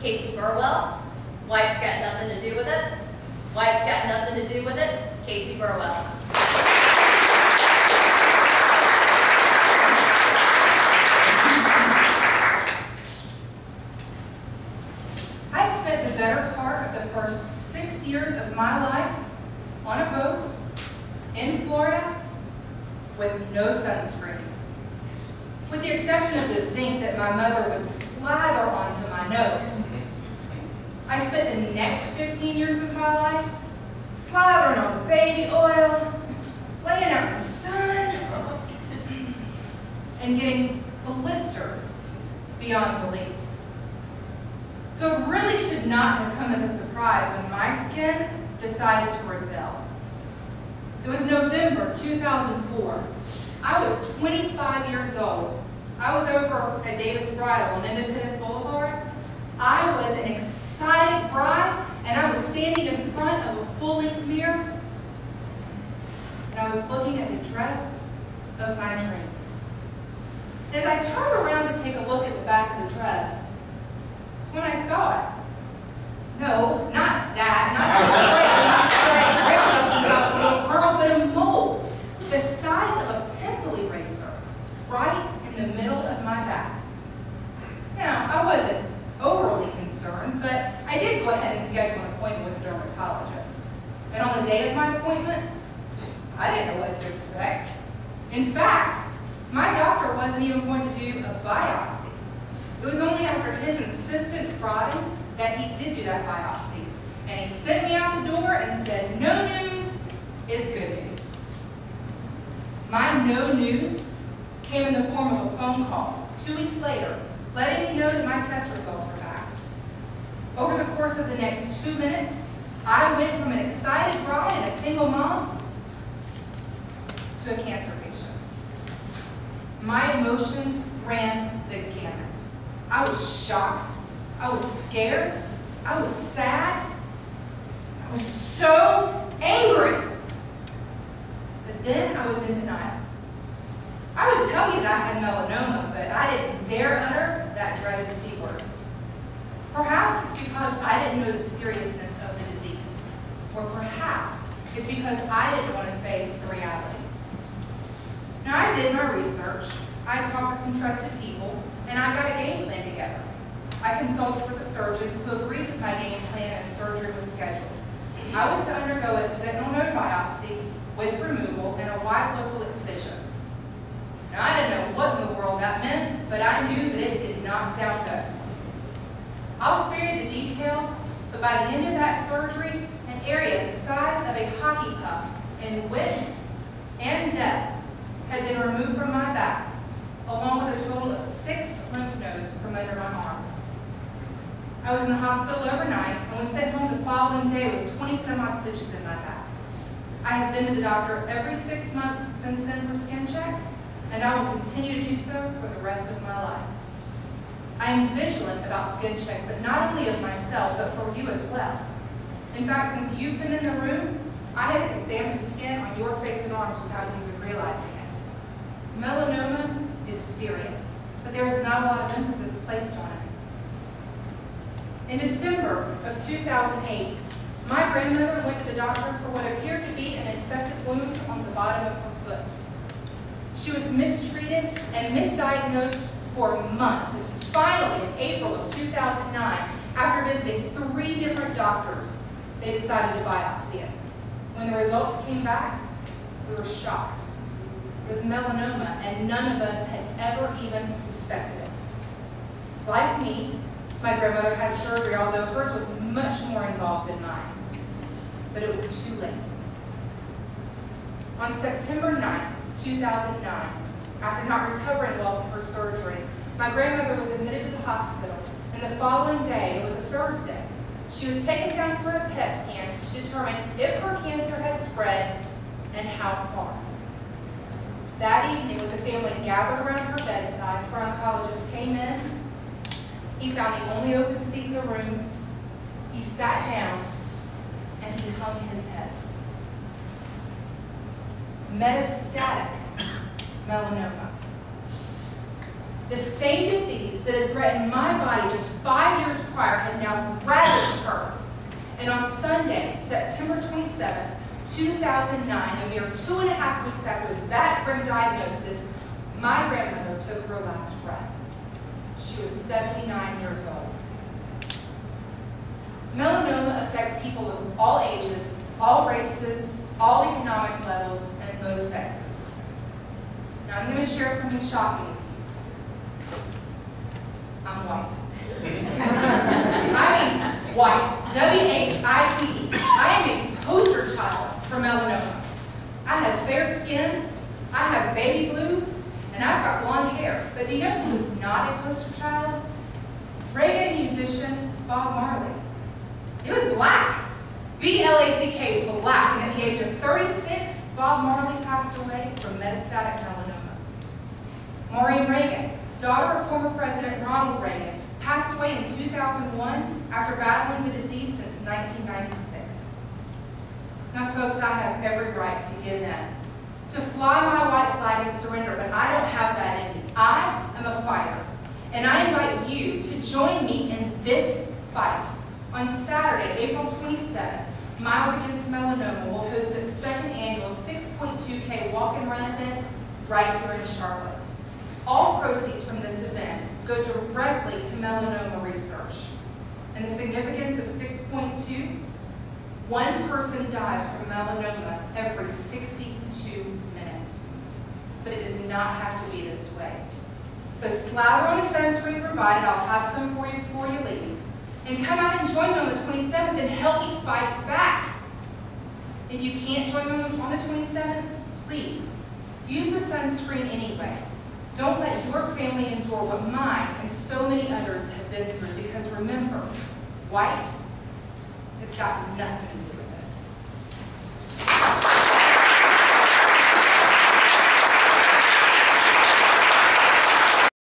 Casey Burwell. White's got nothing to do with it. White's got nothing to do with it. Casey Burwell. I spent the better part of the first 6 years of my life on a boat in Florida with no sunscreen. With the exception of the zinc that my mother would slather onto my nose. I spent the next 15 years of my life slathering on the baby oil, laying out in the sun, and getting blistered beyond belief. So it really should not have come as a surprise when my skin decided to rebel. It was November 2004. I was 25 years old. I was over at David's Bridal on Independence Boulevard. I was an excited bride, and I was standing in front of a full-length mirror, and I was looking at the dress of my dreams. And as I turned around to take a look at the back of the dress, it's when I saw it. No, not that, not the gray since I was a little girl, but a mole the size of a pencil eraser right in the middle of my back. Now, I wasn't overly concerned, but I did go ahead and schedule an appointment with a dermatologist. And on the day of my appointment, I didn't know what to expect. In fact, my doctor wasn't even going to do a biopsy. It was only after his insistent prodding that he did do that biopsy. And he sent me out the door and said, no news is good news. My no news came in the form of a phone call 2 weeks later, letting me know that my test results were back. Over the course of the next 2 minutes, I went from an excited bride and a single mom to a cancer patient. My emotions ran the gamut. I was shocked. I was scared. I was sad. I was so angry. But then I was in denial. I would tell you that I had melanoma, but I didn't dare utter that dreaded C word. Perhaps it's because I didn't know the seriousness of the disease. Or perhaps it's because I didn't want to face the reality. Now, I did my research. I talked to some trusted people, and I got a game plan together. I consulted with a surgeon who agreed with my game plan and surgery was scheduled. I was to undergo a sentinel node biopsy with removal and a wide local excision. Now, I didn't know what in the world that meant, but I knew that it did not sound good. I'll spare you the details, but by the end of that surgery, an area the size of a hockey puck in width and depth had been removed from my back, along with a total of 6 lymph nodes from under my arms. I was in the hospital overnight and was sent home the following day with 20-some-odd stitches in my back. I have been to the doctor every 6 months since then for skin checks, and I will continue to do so for the rest of my life. I am vigilant about skin checks, but not only of myself, but for you as well. In fact, since you've been in the room, I have examined the skin on your face and arms without you even realizing it. Melanoma is serious, but there is not a lot of emphasis placed on it. In December of 2008, my grandmother went to the doctor for what appeared to be an infected wound on the bottom of her foot. She was mistreated and misdiagnosed for months, and finally, in April of 2009, after visiting 3 different doctors, they decided to biopsy it. When the results came back, we were shocked. It was melanoma, and none of us had ever even suspected it. Like me, my grandmother had surgery, although hers was much more involved than mine. But it was too late. On September 9, 2009, after not recovering well from her surgery, my grandmother was admitted to the hospital, and the following day, it was a Thursday, she was taken down for a PET scan to determine if her cancer had spread and how far. That evening, with the family gathered around her bedside, her oncologist came in. He found the only open seat in the room. He sat down, and he hung his head. Metastatic melanoma. The same disease that had threatened my body just 5 years prior have now ravaged hers. And on Sunday, September 27, 2009, a mere 2.5 weeks after that grim diagnosis, my grandmother took her last breath. She was 79 years old. Melanoma affects people of all ages, all races, all economic levels, and both sexes. Now I'm going to share something shocking with you. I'm white. I mean white. W-H-I-T-E. I am a poster child for melanoma. I have fair skin, I have baby blues, and I've got blonde hair. But do you know who is not a poster child? Reggae musician Bob Marley. He was black. B-L-A-C-K, black. And at the age of 36, Bob Marley passed away from metastatic melanoma. Maureen Reagan, daughter of former President Ronald Reagan, passed away in 2001 after battling the disease since 1996. Now, folks, I have every right to give in, to fly my white flag and surrender, but I don't have that in me. I am a fighter, and I invite you to join me in this fight. On Saturday, April 27th, Miles Against Melanoma will host its second annual 6.2K walk and run event right here in Charlotte. All proceeds from this event go directly to melanoma research. And the significance of 6.2, one person dies from melanoma every 62 minutes. But it does not have to be this way. So slather on a sunscreen provided, I'll have some for you before you leave. And come out and join me on the 27th and help me fight back. If you can't join me on the 27th, please, use the sunscreen anyway. Don't let your family endure what mine and so many others have been through, because remember, white, it's got nothing to do with it.